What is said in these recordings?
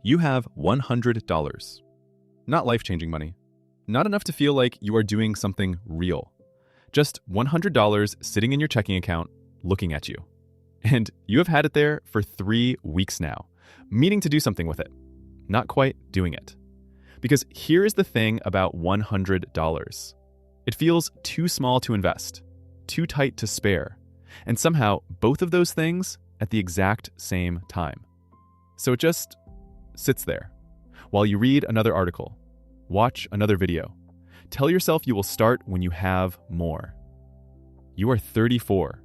You have $100. Not life-changing money. Not enough to feel like you are doing something real. Just $100 sitting in your checking account, looking at you. And you have had it there for 3 weeks now, meaning to do something with it. Not quite doing it. Because here is the thing about $100. It feels too small to invest, too tight to spare, and somehow both of those things at the exact same time. So it just sits there while you read another article, watch another video. Tell yourself you will start when you have more. You are 34,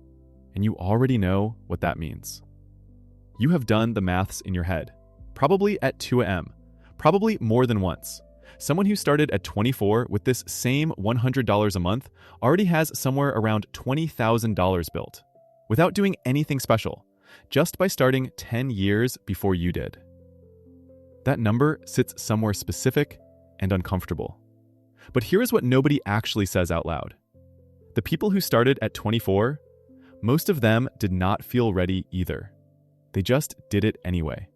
and you already know what that means. You have done the maths in your head, probably at 2 a.m., probably more than once. Someone who started at 24 with this same $100 a month already has somewhere around $20,000 built, without doing anything special, just by starting 10 years before you did. That number sits somewhere specific and uncomfortable. But here is what nobody actually says out loud. The people who started at 24, most of them did not feel ready either. They just did it anyway.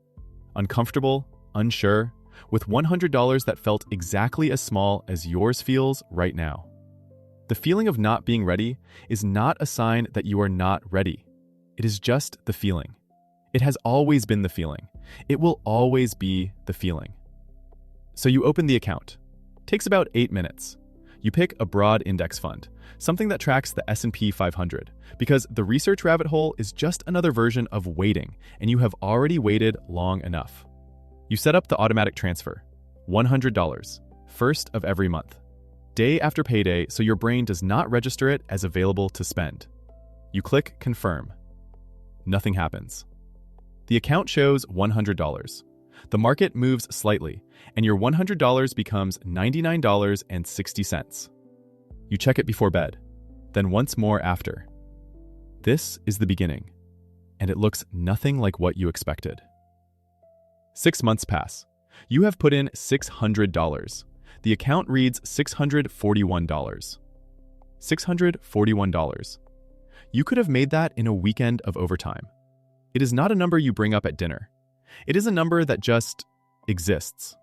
Uncomfortable, unsure, with $100 that felt exactly as small as yours feels right now. The feeling of not being ready is not a sign that you are not ready. It is just the feeling. It has always been the feeling. It will always be the feeling. So you open the account. Takes about 8 minutes. You pick a broad index fund, something that tracks the S&P 500, because the research rabbit hole is just another version of waiting, and you have already waited long enough. You set up the automatic transfer, $100, first of every month, day after payday, so your brain does not register it as available to spend. You click confirm. Nothing happens. The account shows $100. The market moves slightly, and your $100 becomes $99.60. You check it before bed, then once more after. This is the beginning, and it looks nothing like what you expected. 6 months pass. You have put in $600. The account reads $641. $641. You could have made that in a weekend of overtime. It is not a number you bring up at dinner. It is a number that just exists,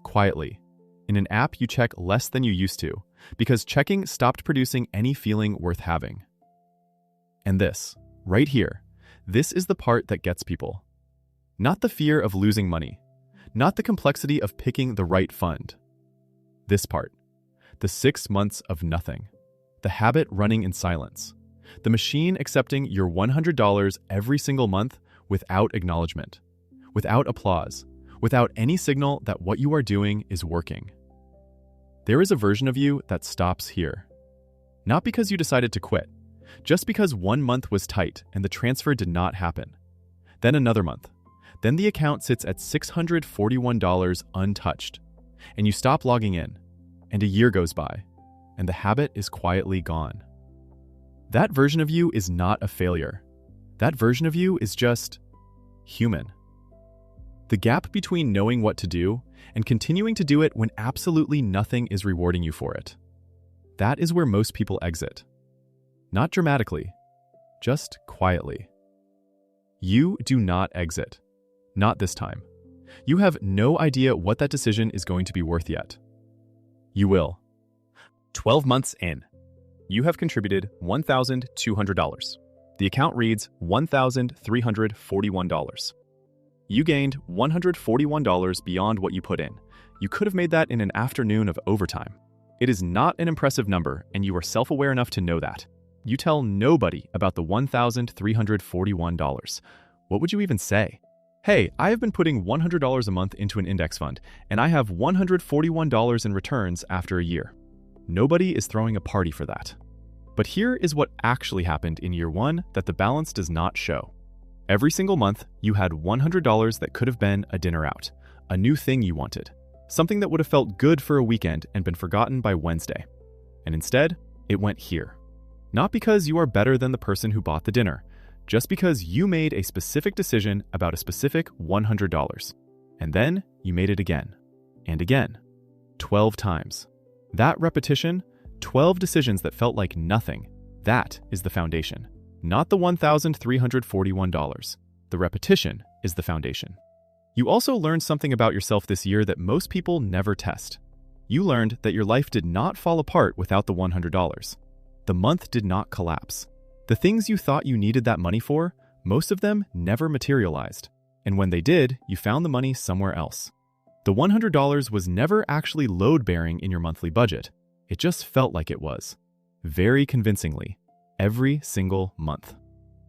quietly, in an app you check less than you used to, because checking stopped producing any feeling worth having. And this, right here, this is the part that gets people. Not the fear of losing money, not the complexity of picking the right fund. This part, the 6 months of nothing, the habit running in silence, the machine accepting your $100 every single month without acknowledgement, without applause, without any signal that what you are doing is working. There is a version of you that stops here. Not because you decided to quit, just because 1 month was tight and the transfer did not happen. Then another month. Then the account sits at $641 untouched, and you stop logging in, and a year goes by, and the habit is quietly gone. That version of you is not a failure. That version of you is just human. The gap between knowing what to do and continuing to do it when absolutely nothing is rewarding you for it. That is where most people exit. Not dramatically, just quietly. You do not exit. Not this time. You have no idea what that decision is going to be worth yet. You will. 12 months in. You have contributed $1,200. The account reads $1,341. You gained $141 beyond what you put in. You could have made that in an afternoon of overtime. It is not an impressive number, and you are self-aware enough to know that. You tell nobody about the $1,341. What would you even say? Hey, I have been putting $100 a month into an index fund, and I have $141 in returns after a year. Nobody is throwing a party for that. But here is what actually happened in year 1 that the balance does not show. Every single month, you had $100 that could have been a dinner out, a new thing you wanted, something that would have felt good for a weekend and been forgotten by Wednesday. And instead, it went here. Not because you are better than the person who bought the dinner, just because you made a specific decision about a specific $100. And then you made it again, and again, 12 times. That repetition, 12 decisions that felt like nothing, that is the foundation. Not the $1,341. The repetition is the foundation. You also learned something about yourself this year that most people never test. You learned that your life did not fall apart without the $100. The month did not collapse. The things you thought you needed that money for, most of them never materialized. And when they did, you found the money somewhere else. The $100 was never actually load-bearing in your monthly budget. It just felt like it was. Very convincingly. Every single month.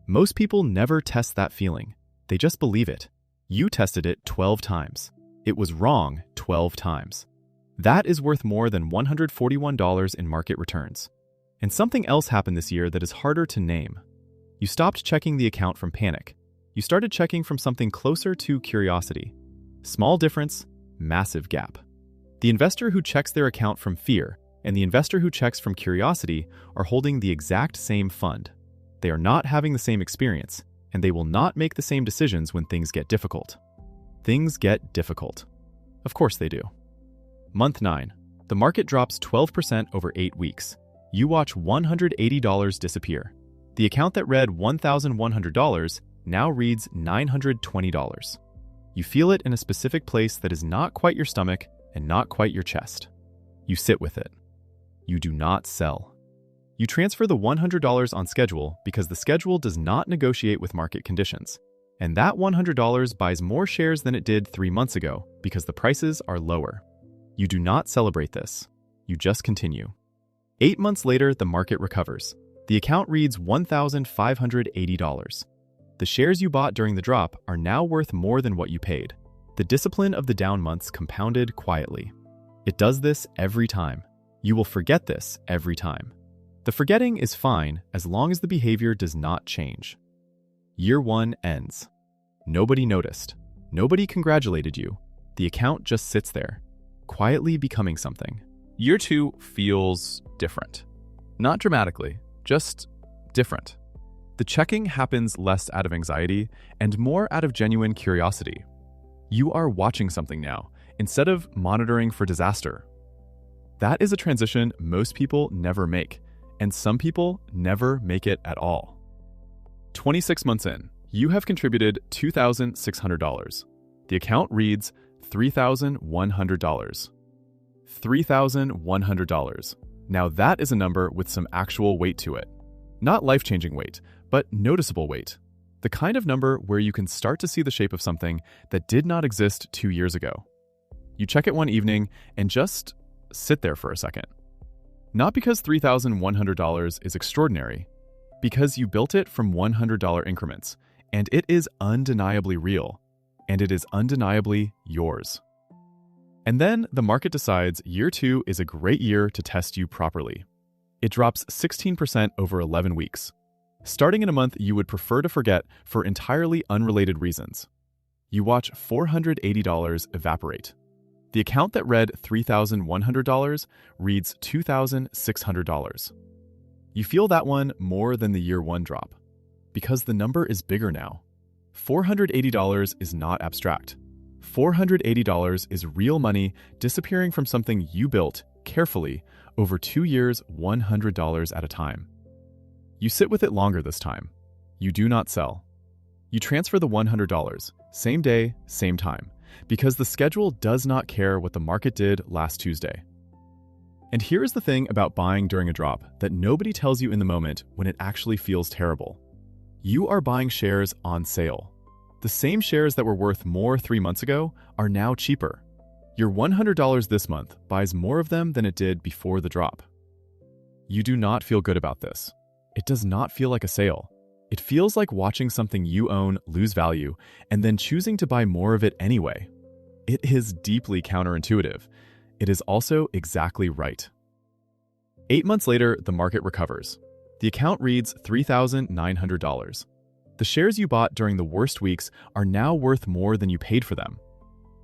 Most people never test that feeling. They just believe it. You tested it 12 times. It was wrong 12 times. That is worth more than $141 in market returns. And something else happened this year that is harder to name. You stopped checking the account from panic. You started checking from something closer to curiosity. Small difference, massive gap. The investor who checks their account from fear and the investor who checks from curiosity are holding the exact same fund. They are not having the same experience, and they will not make the same decisions when things get difficult. Things get difficult. Of course they do. Month 9. The market drops 12% over 8 weeks. You watch $180 disappear. The account that read $1,100 now reads $920. You feel it in a specific place that is not quite your stomach and not quite your chest. You sit with it. You do not sell. You transfer the $100 on schedule because the schedule does not negotiate with market conditions. And that $100 buys more shares than it did 3 months ago because the prices are lower. You do not celebrate this. You just continue. 8 months later, the market recovers. The account reads $1,580. The shares you bought during the drop are now worth more than what you paid. The discipline of the down months compounded quietly. It does this every time. You will forget this every time. The forgetting is fine as long as the behavior does not change. Year 1 ends. Nobody noticed. Nobody congratulated you. The account just sits there, quietly becoming something. Year 2 feels different. Not dramatically, just different. The checking happens less out of anxiety and more out of genuine curiosity. You are watching something now, instead of monitoring for disaster. That is a transition most people never make, and some people never make it at all. 26 months in, you have contributed $2,600. The account reads $3,100. $3,100. Now that is a number with some actual weight to it. Not life-changing weight, but noticeable weight. The kind of number where you can start to see the shape of something that did not exist 2 years ago. You check it one evening and just sit there for a second. Not because $3,100 is extraordinary, because you built it from $100 increments, and it is undeniably real, and it is undeniably yours. And then the market decides year 2 is a great year to test you properly. It drops 16% over 11 weeks. Starting in a month you would prefer to forget for entirely unrelated reasons. You watch $480 evaporate. The account that read $3,100 reads $2,600. You feel that one more than the year 1 drop, because the number is bigger now. $480 is not abstract. $480 is real money disappearing from something you built carefully over 2 years, $100 at a time. You sit with it longer this time. You do not sell. You transfer the $100, same day, same time, because the schedule does not care what the market did last Tuesday. And here is the thing about buying during a drop that nobody tells you in the moment when it actually feels terrible. You are buying shares on sale. The same shares that were worth more 3 months ago are now cheaper. Your $100 this month buys more of them than it did before the drop. You do not feel good about this. It does not feel like a sale. It feels like watching something you own lose value and then choosing to buy more of it anyway. It is deeply counterintuitive. It is also exactly right. 8 months later, the market recovers. The account reads $3,900. The shares you bought during the worst weeks are now worth more than you paid for them.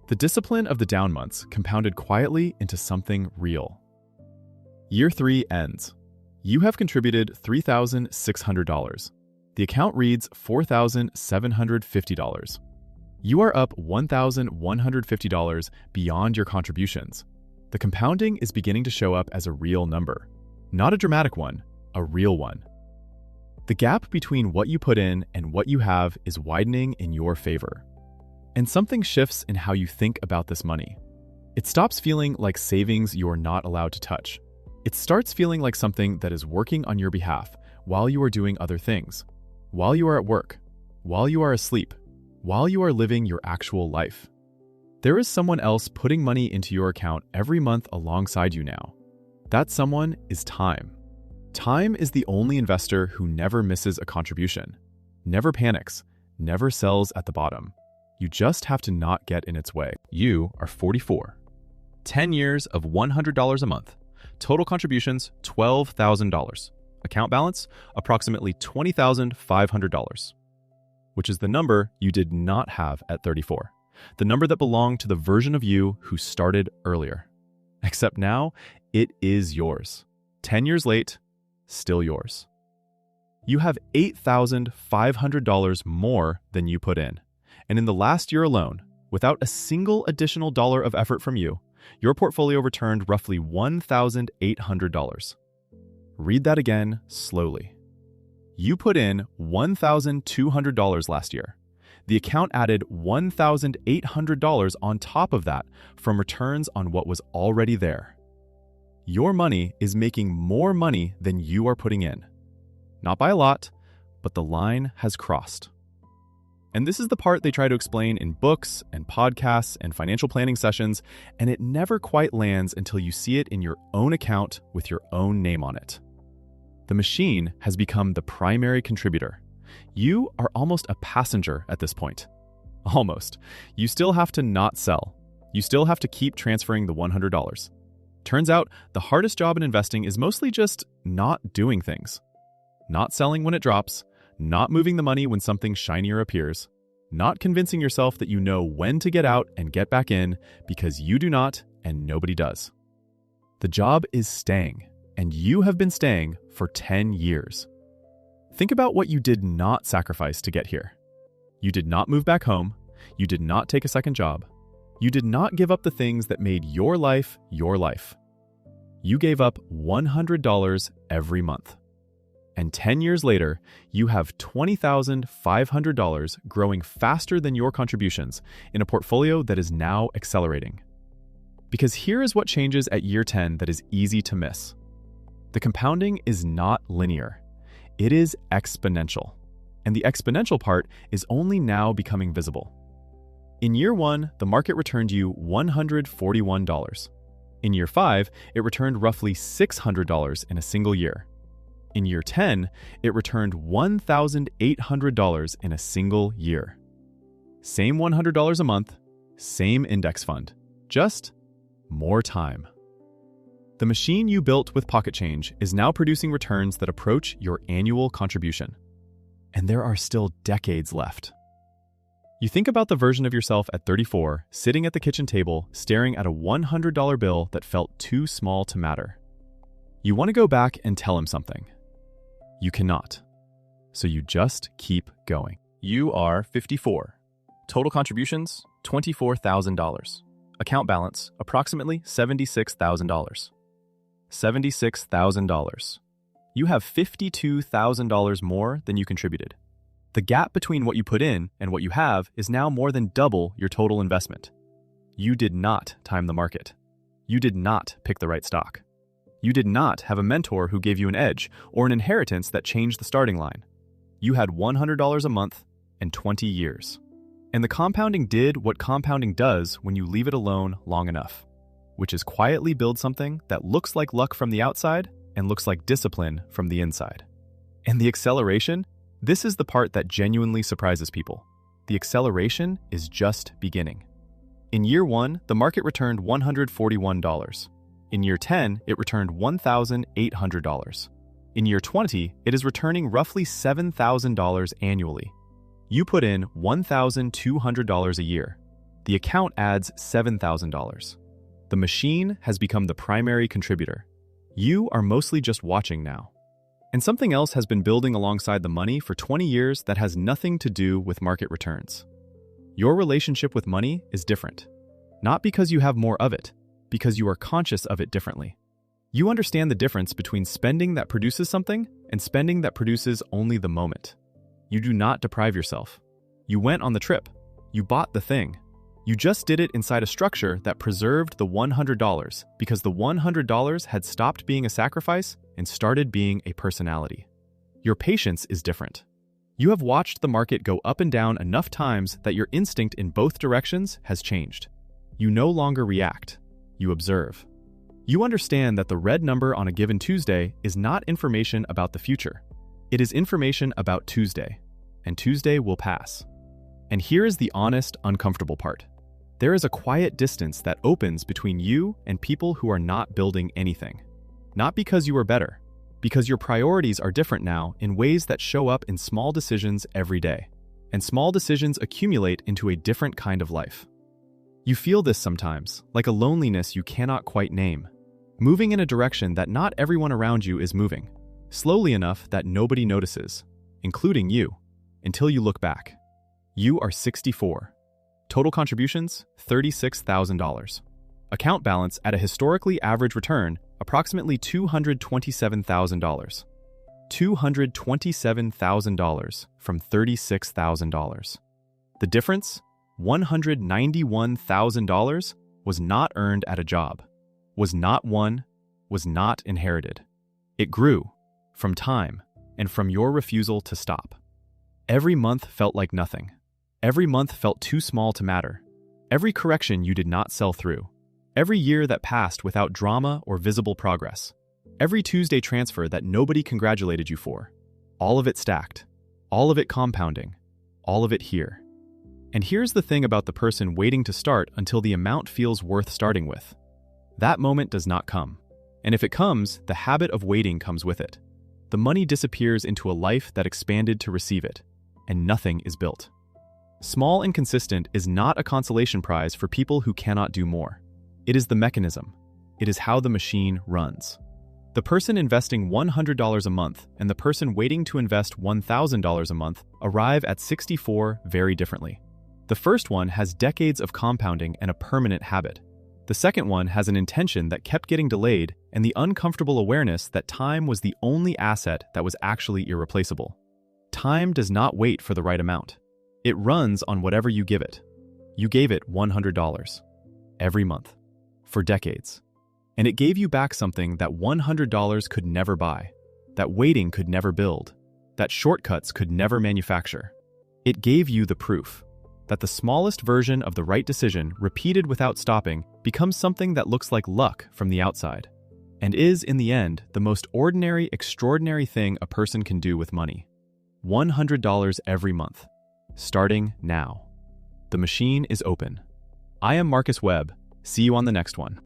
The discipline of the down months compounded quietly into something real. Year 3 ends. You have contributed $3,600. The account reads $4,750. You are up $1,150 beyond your contributions. The compounding is beginning to show up as a real number. Not a dramatic one, a real one. The gap between what you put in and what you have is widening in your favor. And something shifts in how you think about this money. It stops feeling like savings you're not allowed to touch. It starts feeling like something that is working on your behalf while you are doing other things, while you are at work, while you are asleep, while you are living your actual life. There is someone else putting money into your account every month alongside you now. That someone is time. Time is the only investor who never misses a contribution, never panics, never sells at the bottom. You just have to not get in its way. You are 44. 10 years of $100 a month. Total contributions, $12,000. Account balance, approximately $20,500, which is the number you did not have at 34. The number that belonged to the version of you who started earlier. Except now, it is yours. 10 years late, still yours. You have $8,500 more than you put in. And in the last year alone, without a single additional dollar of effort from you, your portfolio returned roughly $1,800. Read that again slowly. You put in $1,200 last year. The account added $1,800 on top of that from returns on what was already there. Your money is making more money than you are putting in. Not by a lot, but the line has crossed. And this is the part they try to explain in books and podcasts and financial planning sessions, and it never quite lands until you see it in your own account with your own name on it. The machine has become the primary contributor. You are almost a passenger at this point. Almost. You still have to not sell. You still have to keep transferring the $100. Turns out the hardest job in investing is mostly just not doing things. Not selling when it drops, not moving the money when something shinier appears, not convincing yourself that you know when to get out and get back in because you do not and nobody does. The job is staying, and you have been staying for 10 years. Think about what you did not sacrifice to get here. You did not move back home. You did not take a second job. You did not give up the things that made your life your life. You gave up $100 every month. And 10 years later, you have $20,500 growing faster than your contributions in a portfolio that is now accelerating. Because here is what changes at year 10 that is easy to miss. The compounding is not linear. It is exponential. And the exponential part is only now becoming visible. In year 1, the market returned you $141. In year 5, it returned roughly $600 in a single year. In year 10, it returned $1,800 in a single year. Same $100 a month, same index fund, just more time. The machine you built with Pocket Change is now producing returns that approach your annual contribution. And there are still decades left. You think about the version of yourself at 34, sitting at the kitchen table, staring at a $100 bill that felt too small to matter. You want to go back and tell him something. You cannot. So you just keep going. You are 54. Total contributions, $24,000. Account balance, approximately $76,000. $76,000. You have $52,000 more than you contributed. The gap between what you put in and what you have is now more than double your total investment. You did not time the market. You did not pick the right stock. You did not have a mentor who gave you an edge or an inheritance that changed the starting line. You had $100 a month and 20 years. And the compounding did what compounding does when you leave it alone long enough, which is quietly build something that looks like luck from the outside and looks like discipline from the inside. And the acceleration, this is the part that genuinely surprises people. The acceleration is just beginning. In year 1, the market returned $141. In year 10, it returned $1,800. In year 20, it is returning roughly $7,000 annually. You put in $1,200 a year. The account adds $7,000. The machine has become the primary contributor. You are mostly just watching now. And something else has been building alongside the money for 20 years that has nothing to do with market returns. Your relationship with money is different. Not because you have more of it, because you are conscious of it differently. You understand the difference between spending that produces something and spending that produces only the moment. You do not deprive yourself. You went on the trip. You bought the thing. You just did it inside a structure that preserved the $100 because the $100 had stopped being a sacrifice and started being a personality. Your patience is different. You have watched the market go up and down enough times that your instinct in both directions has changed. You no longer react. You observe. You understand that the red number on a given Tuesday is not information about the future. It is information about Tuesday, and Tuesday will pass. And here is the honest, uncomfortable part. There is a quiet distance that opens between you and people who are not building anything. Not because you are better, because your priorities are different now in ways that show up in small decisions every day. And small decisions accumulate into a different kind of life. You feel this sometimes, like a loneliness you cannot quite name. Moving in a direction that not everyone around you is moving. Slowly enough that nobody notices, including you, until you look back. You are 64. Total contributions, $36,000. Account balance at a historically average return, approximately $227,000. $227,000 from $36,000. The difference, $191,000, was not earned at a job, was not won, was not inherited. It grew from time and from your refusal to stop. Every month felt like nothing. Every month felt too small to matter. Every correction you did not sell through. Every year that passed without drama or visible progress. Every Tuesday transfer that nobody congratulated you for. All of it stacked. All of it compounding. All of it here. And here's the thing about the person waiting to start until the amount feels worth starting with. That moment does not come. And if it comes, the habit of waiting comes with it. The money disappears into a life that expanded to receive it, and nothing is built. Small and consistent is not a consolation prize for people who cannot do more. It is the mechanism. It is how the machine runs. The person investing $100 a month and the person waiting to invest $1,000 a month arrive at 64 very differently. The first one has decades of compounding and a permanent habit. The second one has an intention that kept getting delayed and the uncomfortable awareness that time was the only asset that was actually irreplaceable. Time does not wait for the right amount. It runs on whatever you give it. You gave it $100 every month for decades. And it gave you back something that $100 could never buy, that waiting could never build, that shortcuts could never manufacture. It gave you the proof that the smallest version of the right decision repeated without stopping becomes something that looks like luck from the outside, and is, in the end, the most ordinary, extraordinary thing a person can do with money. $100 every month, starting now. The machine is open. I am Marcus Webb. See you on the next one.